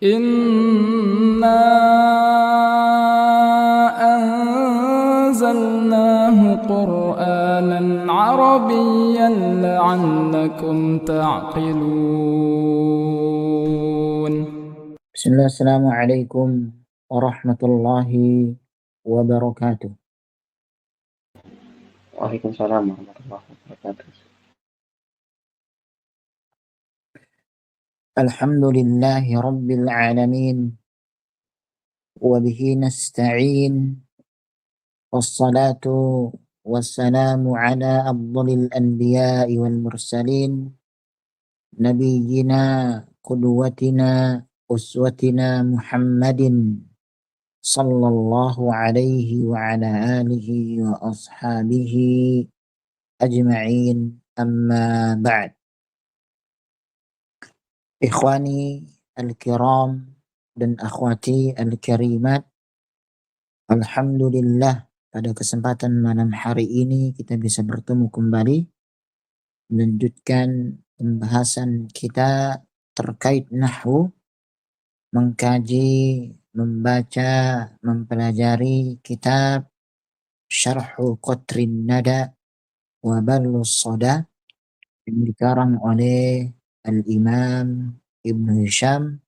إنا أنزلناه قرآنا عربيا لعلكم تعقلون. بسم الله. السلام عليكم ورحمة الله وبركاته. Waalaikumsalam warahmatullahi wabarakatuh. الحمد لله رب العالمين وبه نستعين، والصلاة والسلام على أفضل الأنبياء والمرسلين، نبينا قدوتنا أسوتنا محمد صلى الله عليه وعلى آله وأصحابه أجمعين. أما بعد. Ikhwani al-kiram dan akhwati al-karimat, alhamdulillah pada kesempatan malam hari ini kita bisa bertemu kembali melanjutkan pembahasan kita terkait nahwu, mengkaji, membaca, mempelajari kitab Syarhu Qatrin Nada wa Balus Soda yang dikarang oleh Al-Imam Ibnu Hisham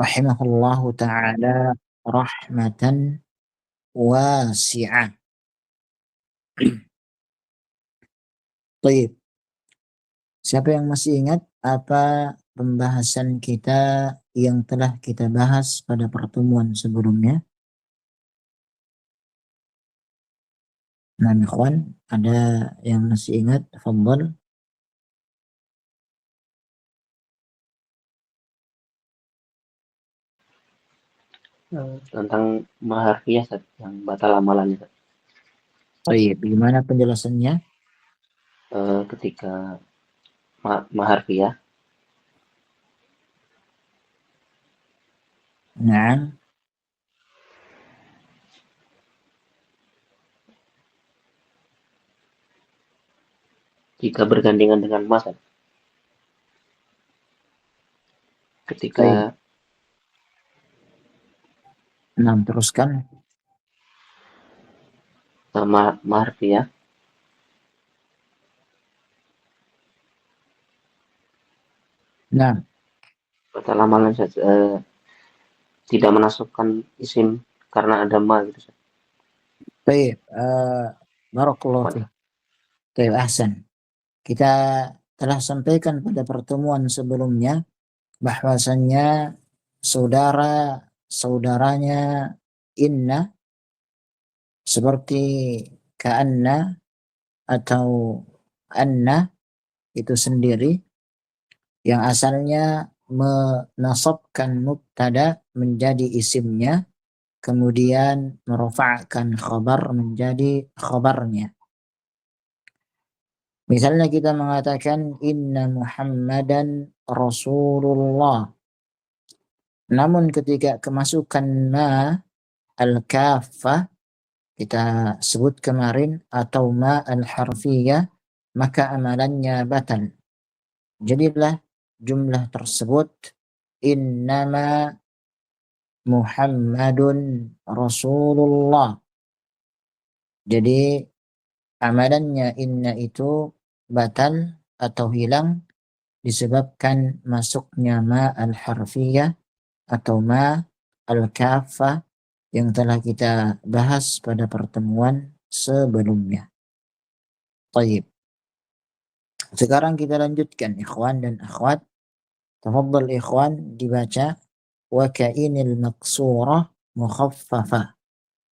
rahimahullahu ta'ala rahmatan wasi'ah. Baik, siapa yang masih ingat apa pembahasan kita yang telah kita bahas pada pertemuan sebelumnya? Nah, ikhwan, ada yang masih ingat? Fadhal. Tentang maharfiyah yang batal amalannya. Baik, gimana penjelasannya? Ketika maharfiyah Nah, jika bergandengan dengan mas, ketika nah teruskan. maharfiyah Nah, batal amalan tidak menasabkan isim karena ada ma gitu. baik, barakallahu fiik. Baik, ahsan. Kita telah sampaikan pada pertemuan sebelumnya bahwasannya saudara-saudaranya inna seperti ka'anna atau anna itu sendiri yang asalnya menasabkan mubtada menjadi isimnya, kemudian merafa'kan khabar menjadi khabarnya. Misalnya kita mengatakan inna Muhammadan Rasulullah. Namun ketika kemasukan ma al-kaffah kita sebut kemarin atau ma al-harfiyah, maka amalannya batal. Jadilah jumlah tersebut innama Muhammadun Rasulullah. Jadi amalannya inna itu batal atau hilang disebabkan masuknya ma al-harfiyah atau ma al-kaffah yang telah kita bahas pada pertemuan sebelumnya. Baik. Sekarang kita lanjutkan ikhwan dan akhwat. Tafadhal ikhwan dibaca wa ka'inil maqsurah mukhaffafah.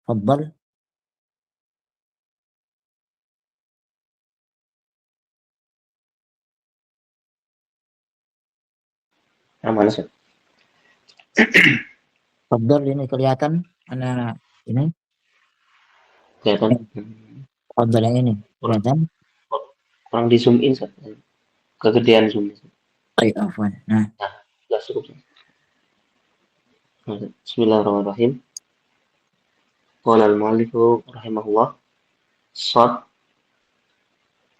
Tafadhal. Mana sih? Tafadhal, ini kelihatan mana ini? Kelihatan. Tafadhal yang ini kelihatan? Kurang di zoom in, kegedean zoom. Baik, afwan. Nah, Sudah cukup. Bismillahirrahmanirrahim. Qala al-mu'allifu rahimahullah, shad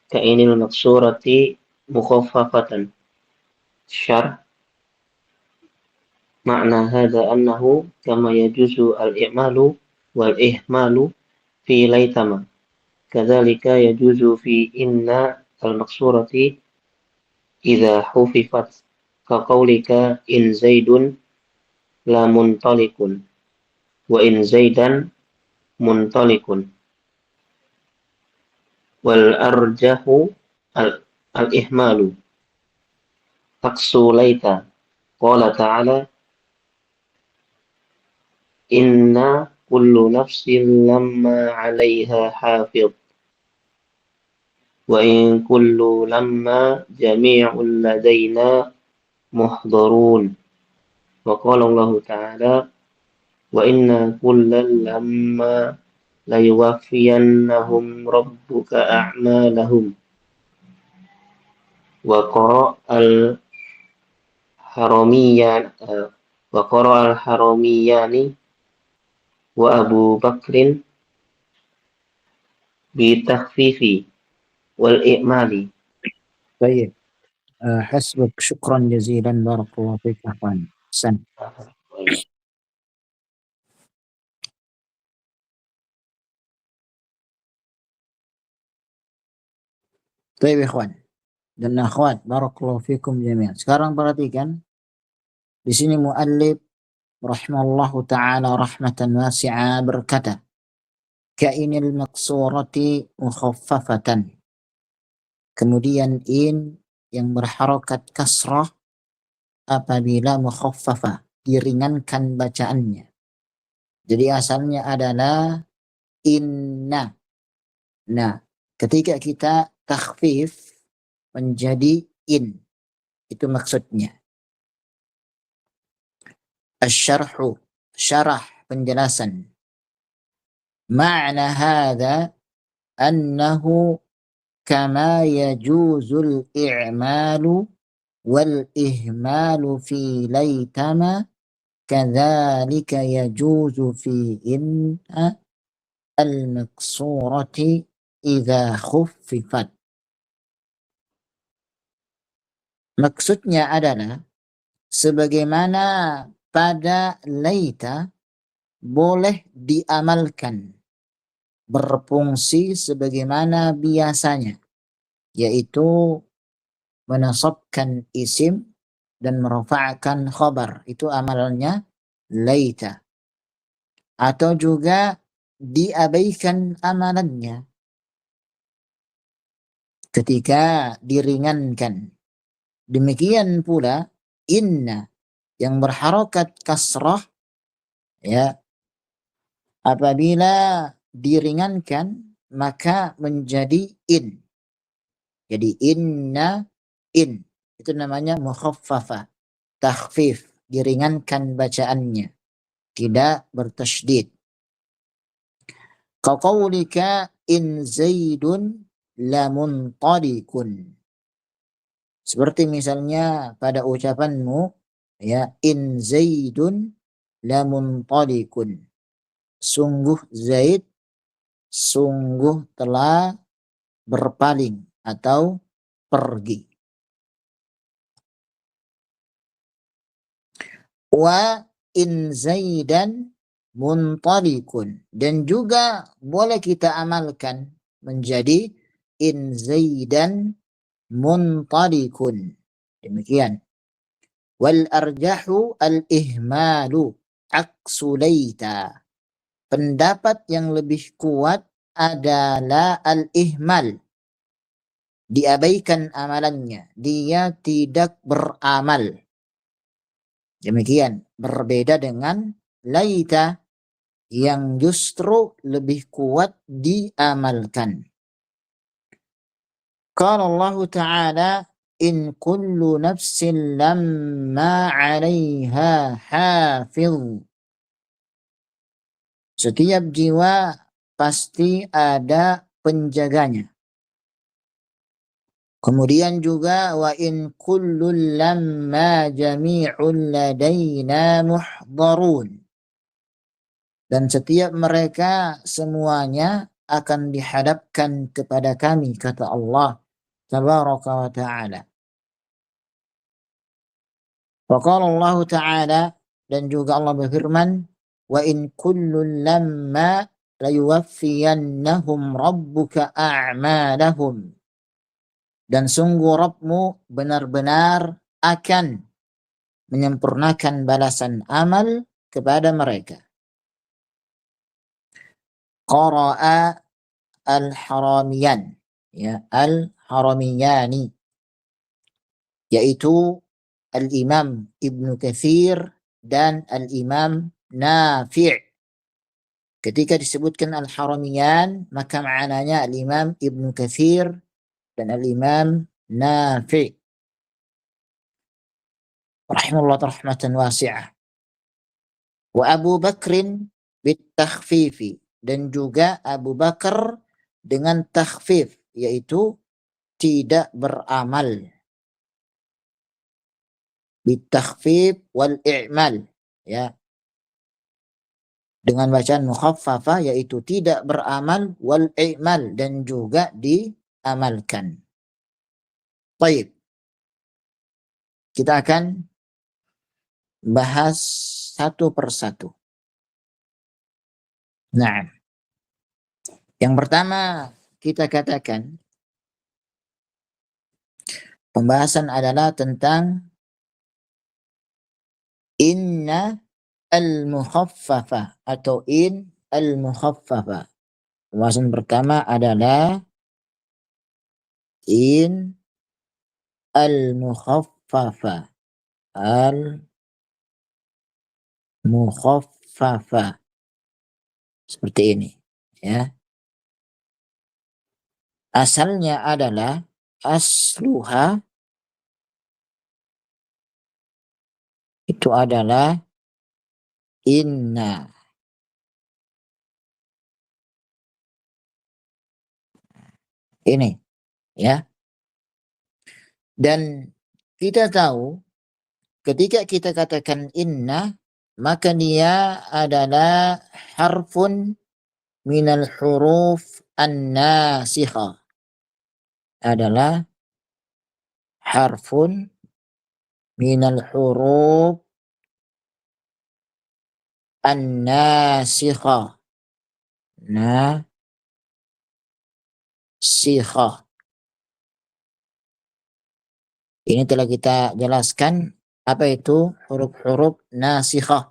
ka'inil maqsurati mukhaffafatan syar معنى هذا أنه كما يجوز الإعمال والإهمال في ليتما كذلك يجوز في إن المقصورة إذا حفظت كقولك إن زيد لمنطلق وإن زيدا منطلق والأرجح الإهمال أقصى ليت قال تعالى إن كل نفس لما عليها حافظ وإن كل لما جميع لدينا محضرون وقال الله تعالى وإن كلا لما ليوفينهم ربك أعمالهم وقرأ الحرميان وقرأ الحرميان وأبو بكر بتخفيف والإئمال. طيب حسبك، شكرا جزيلا، بارك الله فيك أخوان. أحسن. Baik ikhwan dan akhwat, barakallahu fikum jami'an. Sekarang perhatikan di sini muallif rahimallahu taala rahmatan wasi'a berkata, kainil maqsurati mukhaffafatan. Kemudian in yang berharokat kasrah apabila mukhaffafah, diringankan bacaannya. Jadi asalnya adalah inna. Nah, ketika kita takhfif menjadi in, itu maksudnya. Asy-syarhu, syarah, penjelasan. Ma'na hadza annahu kama yajuzul i'malu wal ihmalu fi laitama kadzalika yajuzu fi inna al-maqsurati idza khuffifat. Maksudnya adalah sebagaimana pada laita boleh diamalkan berfungsi sebagaimana biasanya, yaitu menasabkan isim dan merafa'kan khabar. Itu amalannya laita. Atau juga diabaikan amalannya ketika diringankan. Demikian pula inna yang berharokat kasrah, ya, apabila diringankan maka menjadi in. Jadi inna, in, itu namanya mukhaffafa, takhfif, diringankan bacaannya, tidak bertasydid. Kaqaulika in zaidun lamuntaliqun. Seperti misalnya pada ucapanmu, ya, in zaidun lamuntaliqun. Sungguh Zaid sungguh telah berpaling atau pergi. Wa in zaidan muntaliqun, dan juga boleh kita amalkan menjadi in zaidan muntaliqun. Demikian. Wal arjahu al ihmalu aksu laita. Pendapat yang lebih kuat adalah al ihmal, diabaikan amalannya, dia tidak beramal. Demikian, berbeda dengan laita yang justru lebih kuat diamalkan. Qala Allah Ta'ala in kullu nafsin lamma 'alaiha hafiz. Setiap jiwa pasti ada penjaganya. Kemudian juga wa in kullul lamma jami'un ladaina muhdarun. Dan setiap mereka semuanya akan dihadapkan kepada kami, kata Allah tabaraka wa ta'ala. Wa qala Allah Ta'ala dan juga Allah berfirman, wa in kullun lamma layuwaffiyannahum rabbuka a'malahum. Dan sungguh Rabbmu benar-benar akan menyempurnakan balasan amal kepada mereka. Qara'a al-haramiyan, ya, al-haramiyani, yaitu Al-Imam Ibnu Katsir dan Al-Imam Nafi'. Ketika disebutkan Al-Haramiyan, maka maknanya Al-Imam Ibnu Katsir dan Al-Imam Nafi' rahimahullah rahmatan wasi'ah. Wa Abu Bakrin bitakhfifi, dan juga Abu Bakar dengan takhfif, yaitu tidak beramal. Bitakhfif wal i'mal, ya, dengan bacaan mukhaffafah, yaitu tidak beramal, wal i'mal, dan juga diamalkan. Baik, kita akan bahas satu persatu. Nah, yang pertama kita katakan pembahasan adalah tentang inna al-mukhaffafah atau in al-mukhaffafah. Pembahasan pertama adalah in al-mukhaffafah. Al-mukhaffafah. Seperti ini, ya. Asalnya adalah asluha itu adalah inna. Ini, ya. Dan kita tahu ketika kita katakan inna, maka dia adalah harfun minal huruf an-nasikha. Adalah harfun minal huruf an-nasikha. Nasikha. Ini telah kita jelaskan apa itu huruf-huruf nasikhah.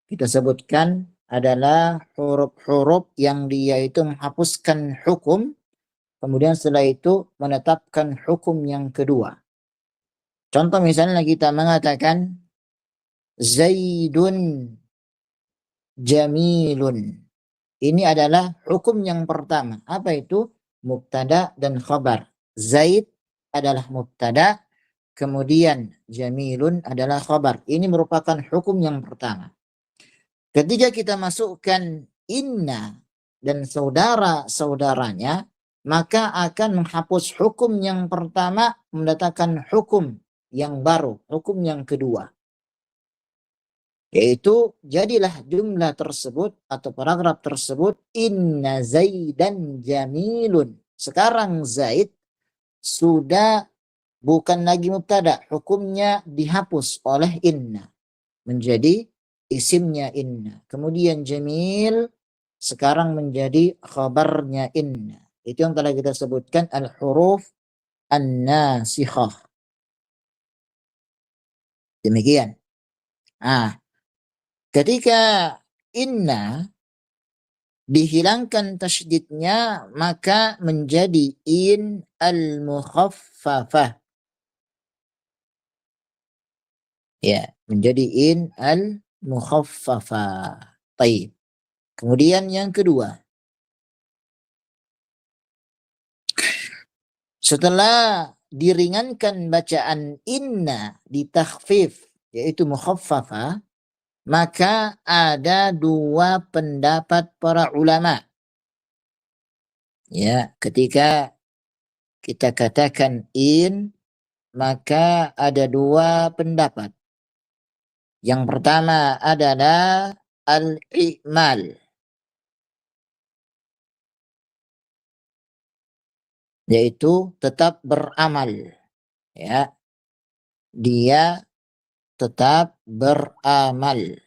Kita sebutkan adalah huruf-huruf yang dia itu menghapuskan hukum, kemudian setelah itu menetapkan hukum yang kedua. Contoh misalnya kita mengatakan Zaidun jamilun. Ini adalah hukum yang pertama. Apa itu? Mubtada dan khabar. Zaid adalah mubtada, kemudian jamilun adalah khabar. Ini merupakan hukum yang pertama. Ketika kita masukkan inna dan saudara-saudaranya, maka akan menghapus hukum yang pertama, mendatangkan hukum yang baru, hukum yang kedua. Yaitu jadilah jumlah tersebut atau paragraf tersebut inna zaidan jamilun. Sekarang Zaid sudah bukan lagi mubtada, hukumnya dihapus oleh inna menjadi isimnya inna. Kemudian jamil sekarang menjadi khabarnya inna. Itu yang telah kita sebutkan al-huruf an-nasikhah. Demikian. Ketika inna dihilangkan tasydidnya, maka menjadi in al-mukhaffafah. Ya, menjadi in al-mukhaffafah. Baik. Kemudian yang kedua, setelah diringankan bacaan inna di takhfif, yaitu mukhaffafah, maka ada dua pendapat para ulama. Ya, ketika kita katakan in, maka ada dua pendapat. Yang pertama adalah al-i'mal, yaitu tetap beramal. Ya, dia tetap beramal.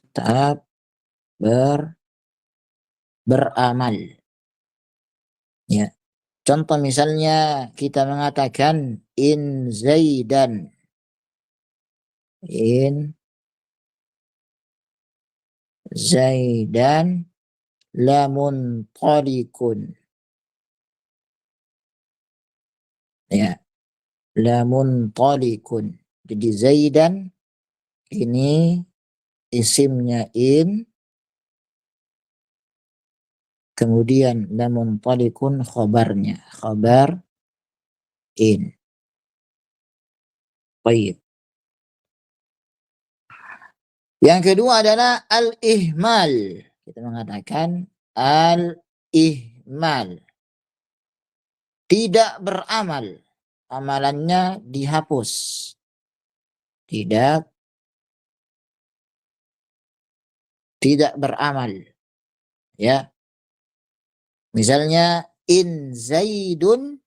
Tetap beramal. Ya. Contoh misalnya kita mengatakan in Zaidan. In Zaidan lamuntalikun. Ya, lamuntalikun. Jadi Zaidan ini isimnya in, kemudian lamuntalikun khabarnya, khabar in. Baik. Yang kedua adalah al-ihmal. Kita mengatakan al-ihmal. Tidak beramal. Amalannya dihapus. Tidak beramal. Ya. Misalnya in Zaidun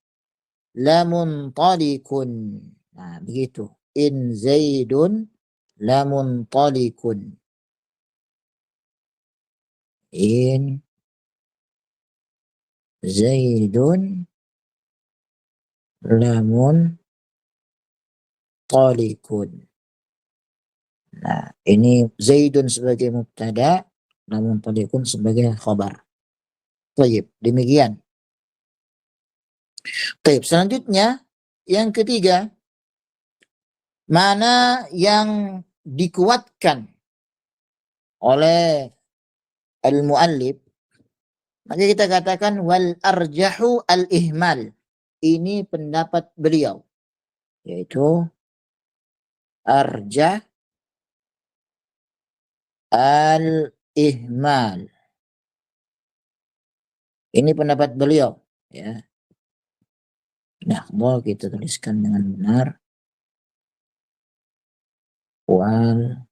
lamuntalikun. Nah, begitu. In Zaidun lamuntalikun. In Zaidun lamuntalikun. Nah, ini Zaidun sebagai mubtada, lamuntalikun sebagai khabar. Baik, demikian. Baik, selanjutnya yang ketiga, mana yang dikuatkan oleh al-muallif, maka kita katakan wal arjahu al-ihmal. Ini pendapat beliau, yaitu arjah al-ihmal. Ini pendapat beliau, ya. Nah, mau kita tuliskan dengan benar. Wal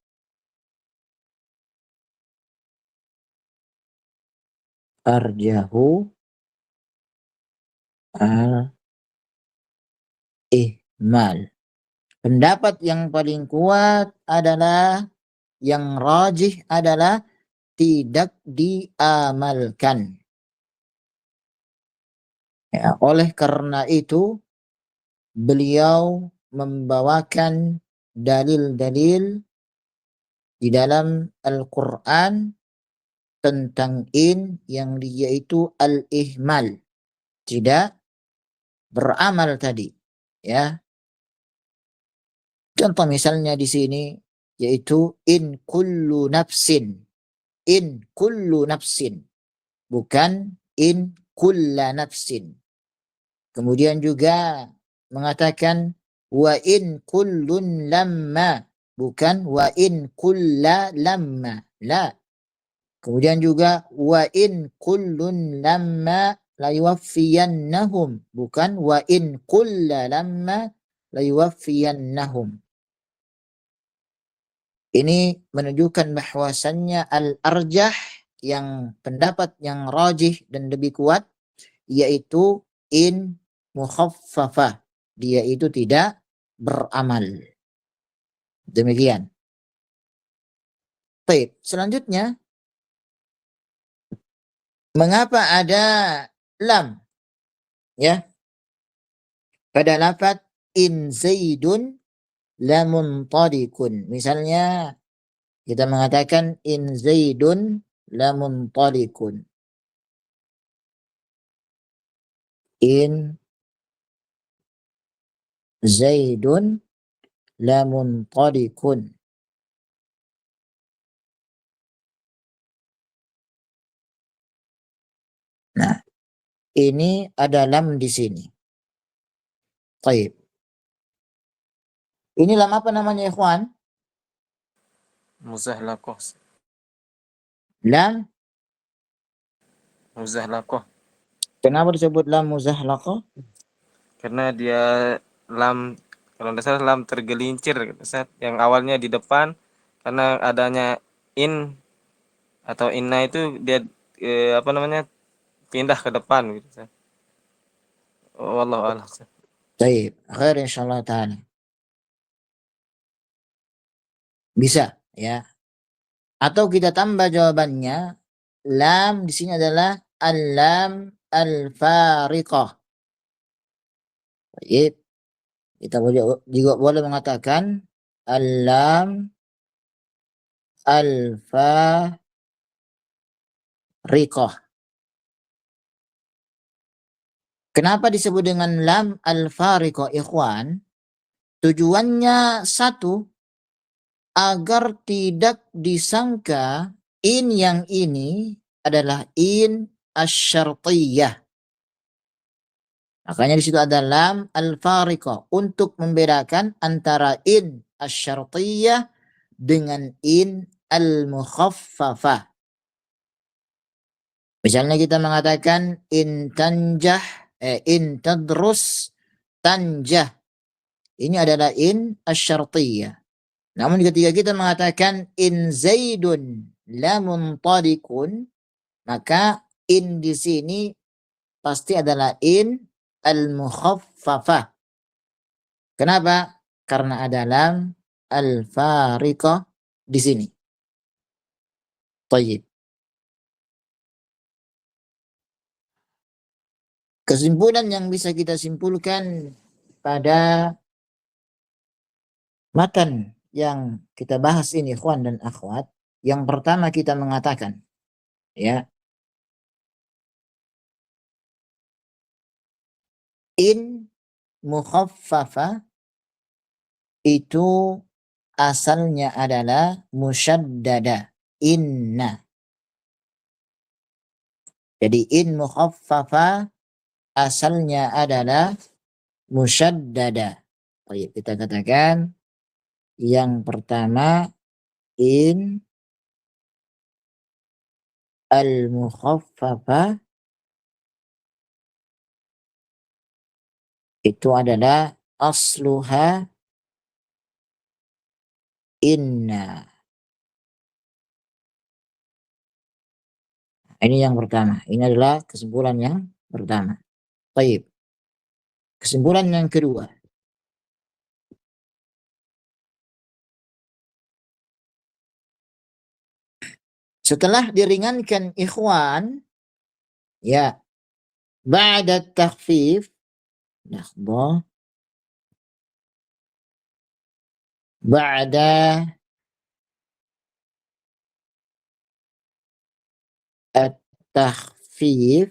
arjahu al-ihmal. Pendapat yang paling kuat adalah, yang rajih adalah tidak diamalkan. Ya, oleh karena itu beliau membawakan dalil-dalil di dalam Al-Quran tentang in yang dia itu al-ihmal, tidak beramal tadi. Ya, contoh misalnya di sini yaitu in kullu nafsin. In kullu nafsin, bukan in kulla nafsin. Kemudian juga mengatakan wa in kullun lamma, bukan wa in kulla lamma. La. Kemudian juga wa in kullun lamma layuwaffiyannahum, bukan wa in kulla lamma layuwaffiyannahum. Ini menunjukkan bahwasannya al-arjah, yang pendapat yang rajih dan lebih kuat, yaitu in mukhaffafah. Dia itu tidak beramal. Demikian. Baik, selanjutnya, mengapa ada lam? Ya, pada lafaz in Zaidun lamuntalikun. Misalnya kita mengatakan in Zaidun lamuntalikun. In Zaidun lamuntalikun. Nah, ini ada lam di sini. Baik. Ini lam apa namanya, ikhwan? Muzahlaqah. Lam. Muzahlaqah. Kenapa disebut lam muzahlaqah? Karena dia lam, kalau tidak salah lam tergelincir, Ustaz. Yang awalnya di depan, karena adanya in atau inna itu dia pindah ke depan gitu, Ustaz. Wallahu a'lam. Baik, khair insyaallah taala. Bisa ya. Atau kita tambah jawabannya, lam di sini adalah al-lam al-fariqah. Baik, kita juga boleh mengatakan al-lam al-fariqah. Kenapa disebut dengan lam al-fariqah, ikhwan? Tujuannya satu, agar tidak disangka in yang ini adalah in asyartiyah. Makanya di situ ada lam al-fariqah untuk membedakan antara in asyartiyah dengan in al-mukhaffafah. Misalnya kita mengatakan in tanjah, in tadrus tanjah. Ini adalah in asyartiyah. Namun ketika kita mengatakan in zaidun la muntadikun, maka in di sini pasti adalah in al-mukhaffafah. Kenapa? Karena ada lam al-fariqah di sini. Tayyib. Kesimpulan yang bisa kita simpulkan pada matan yang kita bahas ini, ikhwan dan akhwat, yang pertama kita mengatakan, ya, in mukhaffafa itu asalnya adalah musyaddada, inna. Jadi in mukhaffafa asalnya adalah musyaddada. Baik, kita katakan yang pertama in al-mukhaffafa itu adalah asluha inna. Ini yang pertama. Ini adalah kesimpulan yang pertama. Baik. Kesimpulan yang kedua. Setelah diringankan ikhwan, ya, ba'da takhfif, lahzah, ba'da at-takhfif,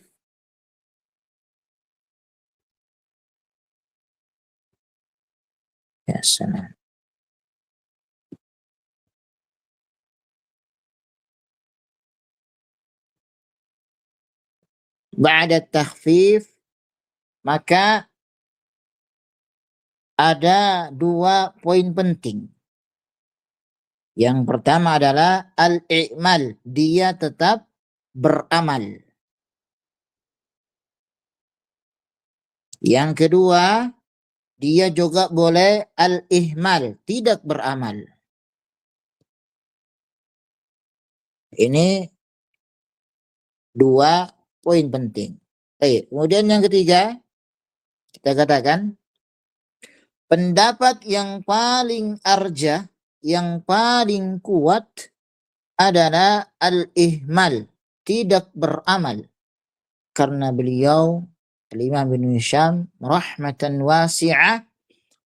ya salam. Ba'da takhfif, maka ada dua poin penting. Yang pertama adalah al-i'mal, dia tetap beramal. Yang kedua, dia juga boleh al-ihmal, tidak beramal. Ini dua poin penting. Baik, kemudian yang ketiga, kita katakan pendapat yang paling arjah, yang paling kuat adalah al-ihmal, tidak beramal. Karena beliau, Al-Imam bin Hisham, rahmatan wasi'ah,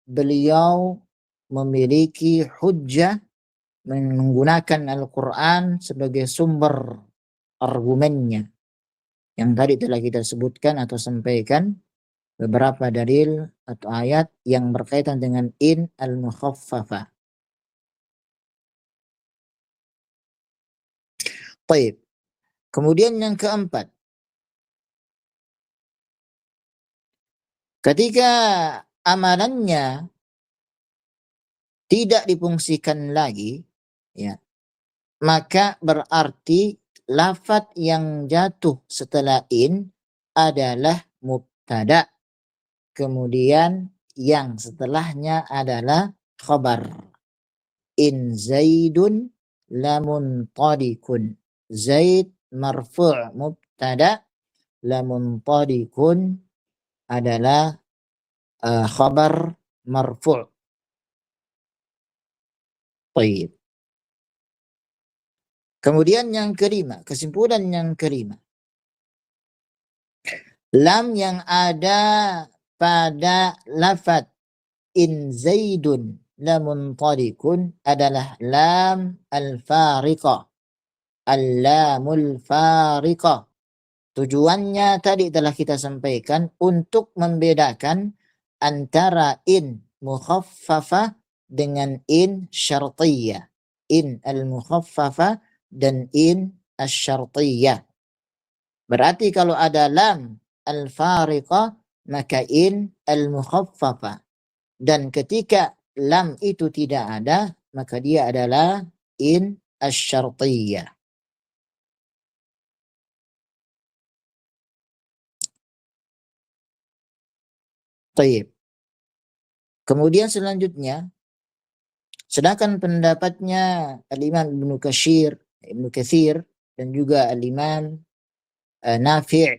beliau memiliki hujjah menggunakan Al-Quran sebagai sumber argumennya. Yang tadi telah kita sebutkan atau sampaikan beberapa dalil atau ayat yang berkaitan dengan in al-mukhaffafah. Baik. Kemudian yang keempat, ketika amalannya tidak difungsikan lagi, ya, maka berarti lafaz yang jatuh setelah in adalah mubtada. Kemudian yang setelahnya adalah khabar. In zaidun lamuntadikun. Zaid marfu' mubtada, lamuntadikun adalah khabar marfu'. Baik. Kemudian yang kelima, kesimpulan yang kelima. Lam yang ada pada lafaz in Zaidun lamuntaliqun adalah lam al-fariqah. Al-lamul fariqah. Tujuannya tadi telah kita sampaikan untuk membedakan antara in mukhaffafah dengan in syartiyah. In al-mukhaffafah dan in asy-syartiyah. Berarti kalau ada lam al-fariqah maka in al-mukhaffafah. Dan ketika lam itu tidak ada maka dia adalah in asy-syartiyah. Taib. Kemudian selanjutnya, sedangkan pendapatnya Al-Imam Ibnu Katsir dan juga Al-Imam Nafi'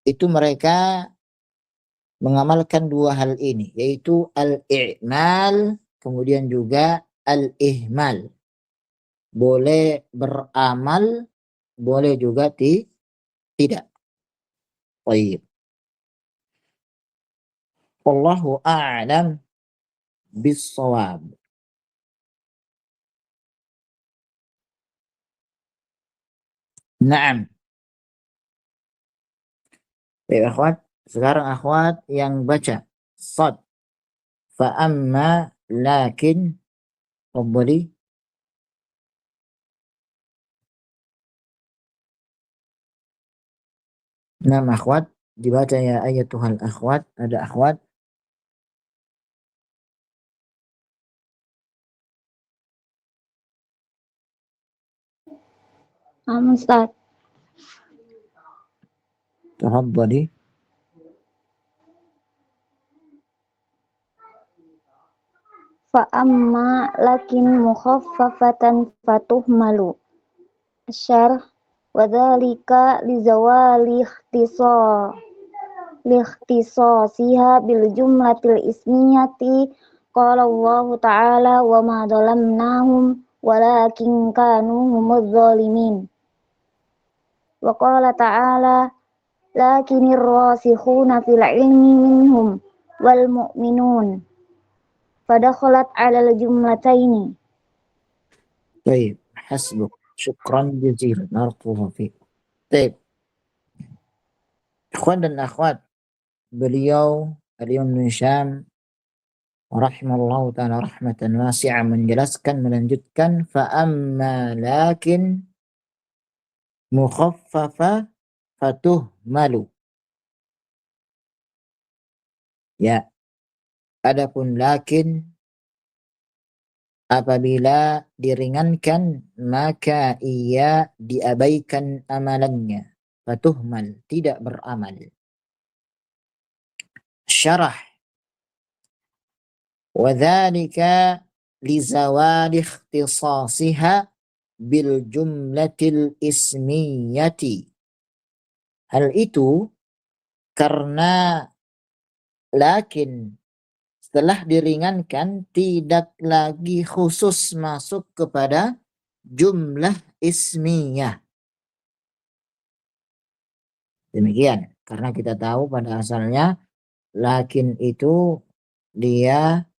itu mereka mengamalkan dua hal ini, yaitu al-i'mal kemudian juga al-ihmal. Boleh beramal, boleh juga tidak. Baik. Wallahu a'lam bis-shawab. Naam. Baik akhwat, sekarang akhwat yang baca sad. Fa amma lakin Rabbali. Naam akhwat, dibaca ya ayatuhal akhwat, ada akhwat. Ustaz. Tafadhali. Fa amma lakin mukhaffafatan fatuhmalu. Syarh wa dzalika li zawali ikhtisasiha bil jumlatil ismiyati. Qala Allah ta'ala wa ma dhalamnahum walakin kanu humudz zalimin. Wa qala ta'ala lakinir rasikhuna fil ilmi minhum wal mu'minun. Fadakhalat 'alal jumlataini. Baik, hasbuk. Syukran jazilan. Barakallahu fiik. Baik. Ikhwan dan akhwat, beliau Al-Imam Ibnu Hisham rahimahullahu ta'ala rahmatan wasi'ah menjelaskan, melanjutkan fa amma lakin mukhaffafa fatuhmalu. Ya, adapun lakin apabila diringankan maka ia diabaikan amalannya, fatuhmal, tidak beramal. Syarah wa dzalika li zawali ikhtisasiha bil jumlatil ismiyati. Hal itu karena lakin setelah diringankan tidak lagi khusus masuk kepada jumlah ismiyah. Demikian, karena kita tahu pada asalnya lakin itu dia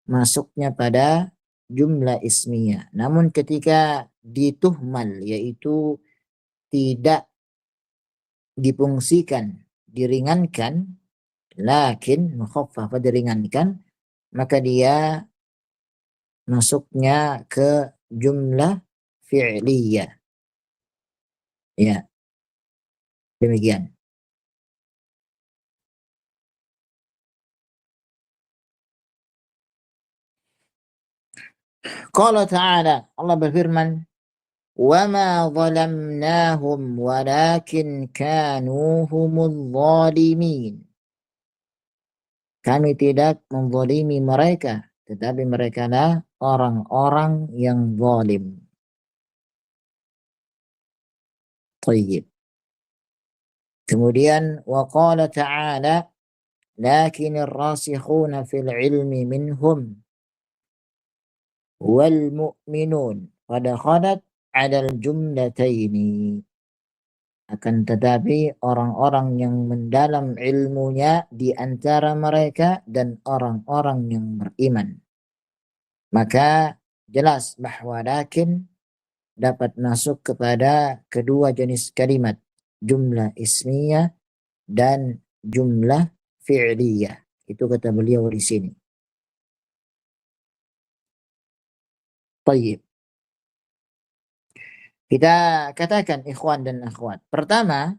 masuknya pada jumlah ismiyah. Namun ketika dituhmal, yaitu tidak difungsikan, diringankan, lakin mukhaffafah diringankan, maka dia masuknya ke jumlah fi'liyah. Ya, demikian. Qala ta'ala, Allah berfirman, wa ma zalamnahum walakin kanu humudz zalimin. Kami tidak menzalimi mereka, tetapi mereka adalah orang-orang yang zalim. Tayyib. Kemudian wa qala ta'ala, lakinir rasikhuna fil ilmi minhum wal mu'minun qad khalat 'alal jumlataini. Akan tetapi orang-orang yang mendalam ilmunya di antara mereka dan orang-orang yang beriman. Maka jelas bahwa lakin dapat masuk kepada kedua jenis kalimat, jumlah ismiyah dan jumlah fi'liyah. Itu kata beliau di sini. Baik. Kita katakan ikhwan dan akhwat. Pertama,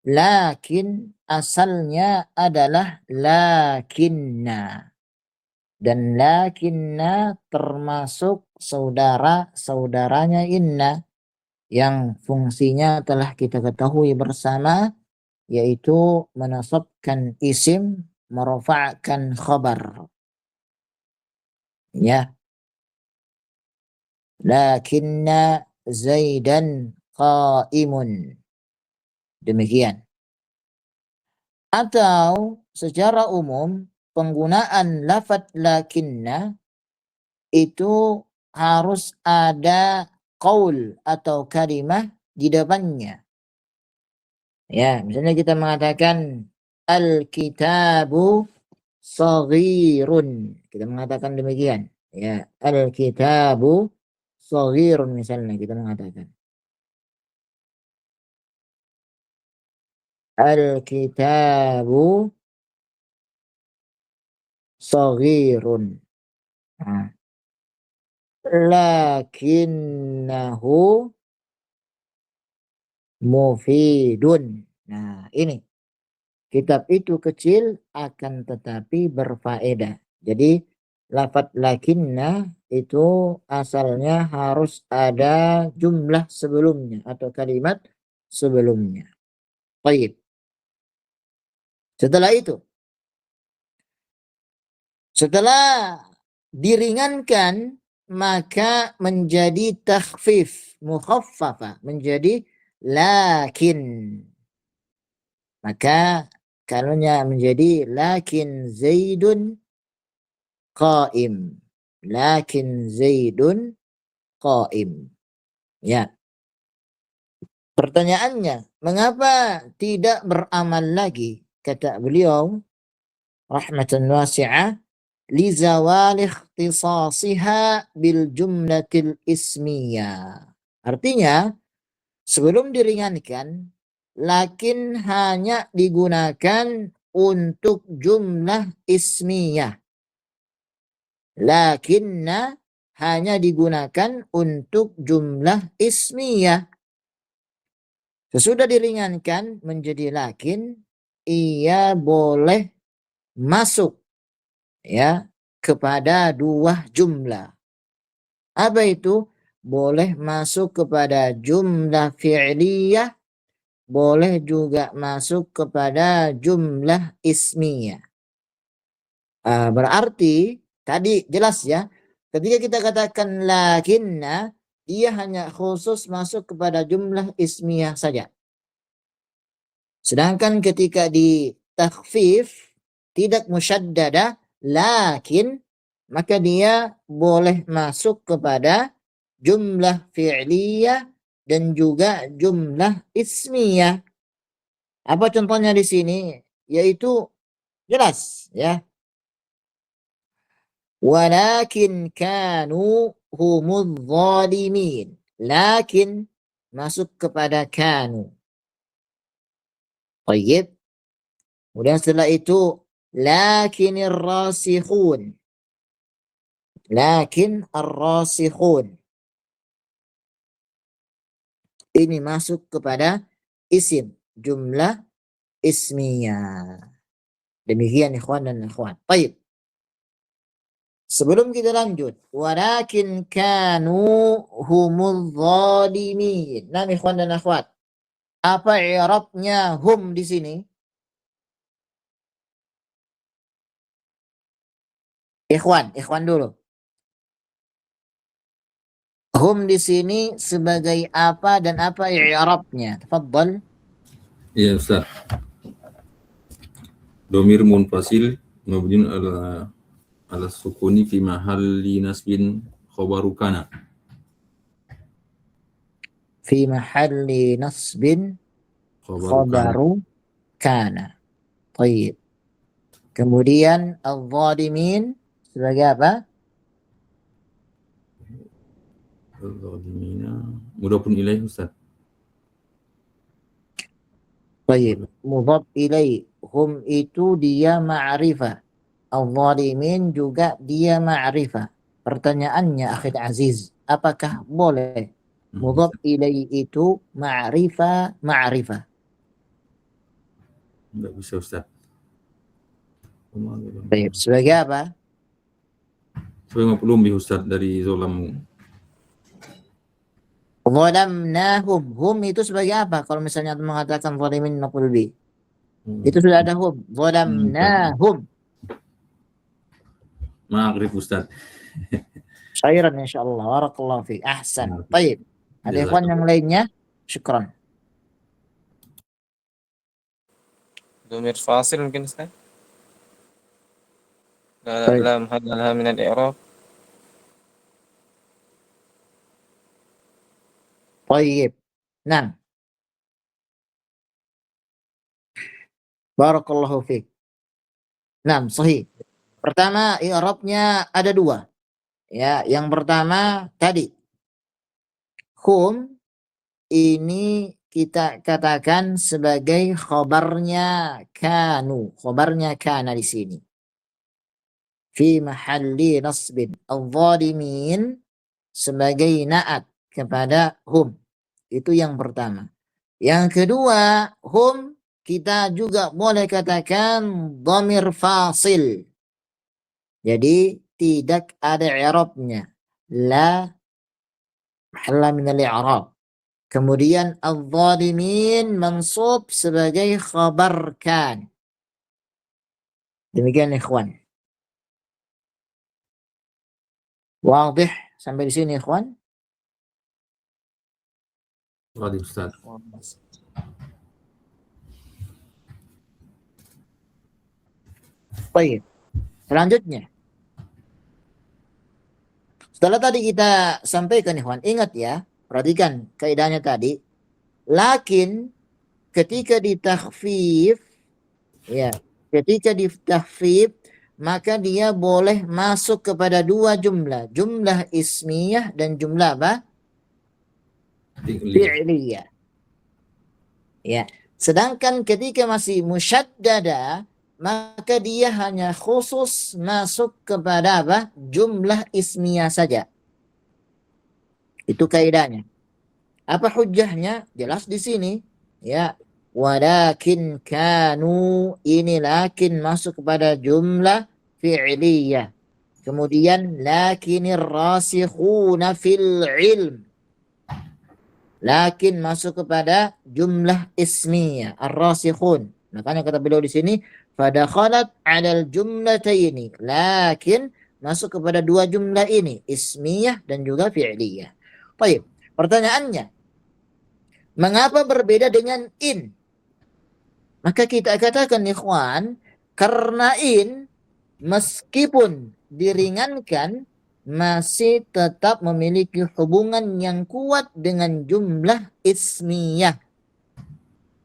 lakin asalnya adalah lakinna. Dan lakinna termasuk saudara-saudaranya inna yang fungsinya telah kita ketahui bersama, yaitu menasabkan isim, merafa'kan khabar. Ya. Lakinna Zaidan qa'imun. Demikian. Atau secara umum penggunaan lafadz lakinna itu harus ada qaul atau kalimah di depannya. Ya, misalnya kita mengatakan al-kitabu saghirun. Kita mengatakan demikian. Ya, al-kitabu saghirun misalnya kita mengatakan. Al-kitabu saghirun. Nah. Lakinnahu mufidun. Nah, ini. Kitab itu kecil akan tetapi berfaedah. Jadi lafadz lakinna itu asalnya harus ada jumlah sebelumnya atau kalimat sebelumnya. Baik. Setelah itu, setelah diringankan maka menjadi takhfif, mukhaffafah, menjadi lakin. Maka kalaunya menjadi lakin Zaidun qaim. Lakin Zaidun qaim. Ya. Pertanyaannya, mengapa tidak beramal lagi? Kata beliau, rahmatan wasi'ah, li zawali ikhtisasiha bil jumlatil ismiyah. Artinya, sebelum diringankan, lakin hanya digunakan untuk jumlah ismiyah. Lakinna hanya digunakan untuk jumlah ismiyah. Sesudah diringankan menjadi lakin, ia boleh masuk ya kepada dua jumlah. Apa itu? Boleh masuk kepada jumlah fi'liyah, boleh juga masuk kepada jumlah ismiyah. Berarti tadi jelas ya, ketika kita katakan lakinna, dia hanya khusus masuk kepada jumlah ismiyah saja. Sedangkan ketika di takhfif tidak musyaddadah lakin, maka dia boleh masuk kepada jumlah fi'liyah dan juga jumlah ismiyah. Apa contohnya di sini? Yaitu jelas ya. Walakin kanu humudz zalimin. Lakin masuk kepada kanu. Baik. Kemudian setelah itu lakinir rasikhun. Lakin ar-rasikhun. Ini masuk kepada isim, jumlah ismiyah. Demikian ikhwan dan akhwat. Baik. Sebelum kita lanjut, walakin kanu humul zalimin. Nah, ikhwan dan akhwat, apa i'rabnya hum di sini? Ikhwan dulu. Hum di sini sebagai apa dan apa i'rabnya? Tafadhal. Iya, Ustaz. Domir munfasil mabniun ala sukuni fi mahalli nasbin khabaru kana. Fi mahalli nasbin khabaru kana. Baik. Kemudian al-zalimin sebagai apa? Al-zalimina mudhafun ilaih Ustaz. Baik. Mudhaf ilaih. Hum itu dia ma'rifah. Al-zalimin juga dia ma'rifah. Pertanyaannya akhil aziz, apakah boleh mudhaf ilaih itu ma'rifah? Enggak bisa Ustaz. Baik. Sebagai apa? Sebagai maf'ulun bih Ustaz dari zalamu. Zalamnahum. Hum itu sebagai apa? Kalau misalnya mengatakan zalimin maf'ul bih. Itu sudah ada hum. Zalamnahum. Ma'rif Ustaz. Syairan insyaallah. Barakallahu fiik. Ahsan. Baik. Ada ikhwan yang lainnya? Syukran. Domir fasil mungkin Ustaz. Baik. Dalam hal min al-i'rab. Baik. Nah. Barakallahu fiik. Nah, sahih. Pertama, i'rabnya ada dua. Ya, yang pertama tadi hum ini kita katakan sebagai khobarnya kanu. Khobarnya kana di sini. Fi mahalli nasbin. Al-zalimin sebagai na'at kepada hum. Itu yang pertama. Yang kedua, hum kita juga boleh katakan dhamir fasil. Jadi tidak ada i'rabnya. La mahalla min al-i'rab. Kemudian al-zalimin mansub sebagai khabar kan. Demikian ikhwan. Wadih sampai di sini ikhwan? Wadih Ustaz. Baik. Selanjutnya. Setelah tadi kita sampaikan ikhwan, ingat ya, perhatikan kaidahnya tadi. Lakin ketika ditakhfif, ya, ketika ditakhfif, maka dia boleh masuk kepada dua jumlah. Jumlah ismiyah dan jumlah apa? Fi'liyah. Ya. Sedangkan ketika masih musyaddada, maka dia hanya khusus masuk kepada apa? Jumlah ismiyah saja. Itu kaidahnya. Apa hujjahnya? Jelas di sini. Ya. Walakin kanu, ini lakin masuk kepada jumlah fi'liyah. Kemudian lakinir rasikhuna fil ilm. Lakin masuk kepada jumlah ismiyah, ar-rasikhun. Makanya kata beliau di sini, fadakhalat 'alal jumlataini. Lakin masuk kepada dua jumlah ini, ismiyah dan juga fi'liyah. Baik, pertanyaannya, mengapa berbeda dengan in? Maka kita katakan ikhwan, karena in meskipun diringankan masih tetap memiliki hubungan yang kuat dengan jumlah ismiyah.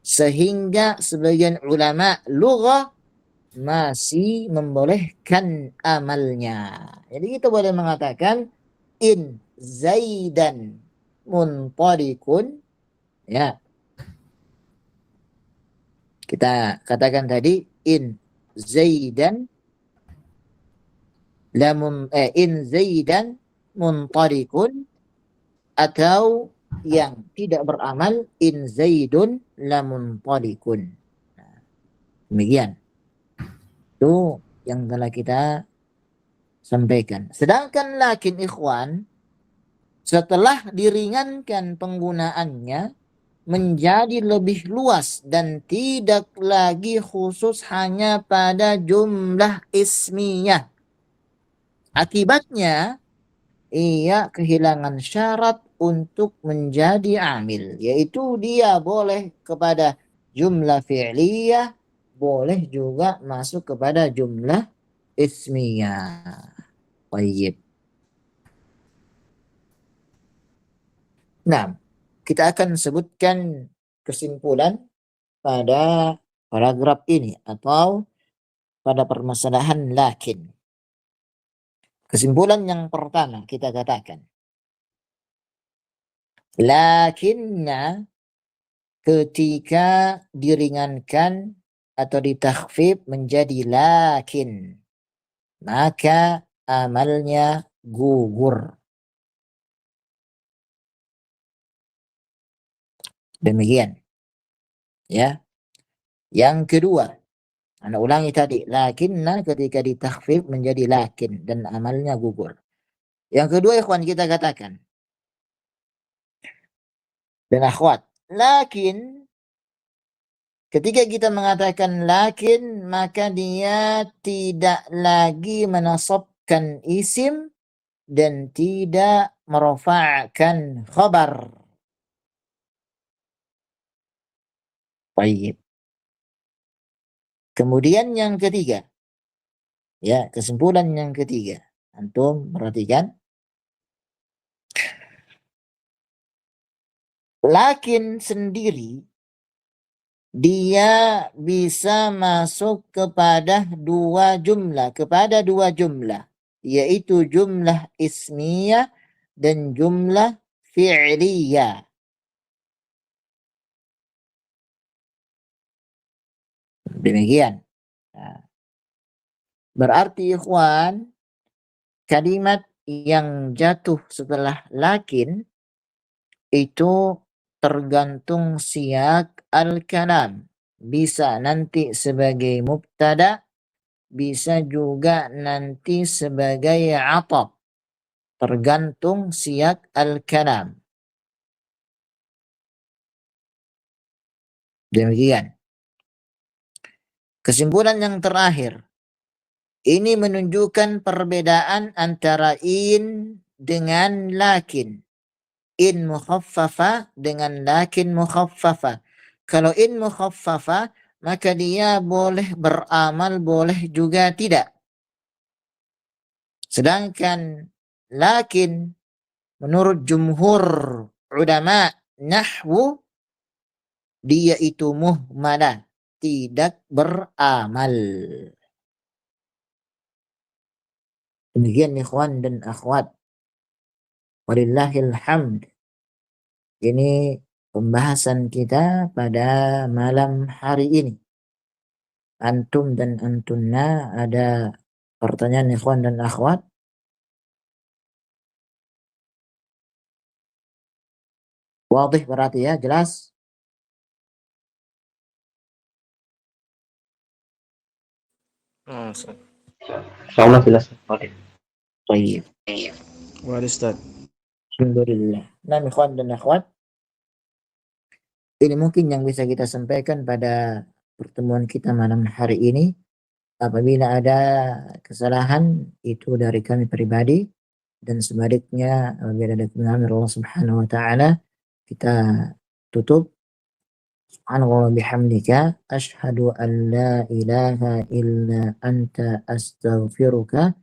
Sehingga sebagian ulama lughah masih membolehkan amalnya. Jadi kita boleh mengatakan in zaidan muntariqun, ya. Kita katakan tadi in zaidan in zaidan muntariqun, atau yang tidak beramal in zaidun lamuntariqun. Nah, demikian. Itu yang telah kita sampaikan. Sedangkan lakin ikhwan, setelah diringankan penggunaannya menjadi lebih luas dan tidak lagi khusus hanya pada jumlah ismiyah. Akibatnya ia kehilangan syarat untuk menjadi amil, yaitu dia boleh kepada jumlah fi'liyah, boleh juga masuk kepada jumlah ismiyah. Baik. Nah, kita akan sebutkan kesimpulan pada paragraf ini atau pada permasalahan lakin. Kesimpulan yang pertama kita katakan, lakinna ketika diringankan atau ditakhfif menjadi lakin, maka amalnya gugur. Demikian. Ya. Yang kedua, Anda ulangi tadi, lakinna ketika ditakhfif menjadi lakin dan amalnya gugur. Yang kedua, ikhwan, kita katakan dan akhwat, lakin ketika kita mengatakan lakin, maka dia tidak lagi menasabkan isim dan tidak merafa'kan khabar. Baik. Kemudian yang ketiga, ya, kesimpulan yang ketiga, antum perhatikan, lakin sendiri dia bisa masuk kepada dua jumlah, yaitu jumlah ismiyah dan jumlah fi'liyah. Demikian. Nah, berarti ikhwan, kalimat yang jatuh setelah lakin itu tergantung siyak al-kalam. Bisa nanti sebagai mubtada, bisa juga nanti sebagai ataf. Tergantung siyak al-kalam. Demikian. Kesimpulan yang terakhir, ini menunjukkan perbedaan antara in dengan lakin. In mukhaffafa dengan lakin mukhaffafa. Kalau in mukhaffafa, maka dia boleh beramal, boleh juga tidak. Sedangkan lakin menurut jumhur ulama nahwu, dia itu muhmalah, tidak beramal. Demikian ikhwan dan akhwat. Walillahil hamd. Ini pembahasan kita pada malam hari ini. Antum dan antunna, ada pertanyaan ikhwan dan akhwat? Wadih berarti ya, jelas? Insyaallah jelas. Oke. Baik. Wah, Ustaz. Alhamdulillah. Nah, ikhwan dan akhwat, ini mungkin yang bisa kita sampaikan pada pertemuan kita malam hari ini. Apabila ada kesalahan, itu dari kami pribadi, dan sebaliknya apabila ada kebenaran dari Allah Subhanahu wa taala, kita tutup. Subhanallah bihamdika asyhadu an la ilaha illa anta astaghfiruka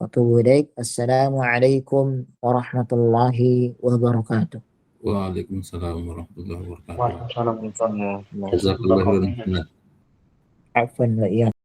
wa atubu ilaik. Assalamualaikum warahmatullahi wabarakatuh. Waalaikumsalam warahmatullahi wabarakatuh. Waalaikumsalam warahmatullahi wabarakatuh. Jazakallahu khairan. Afwan wa iyyakum.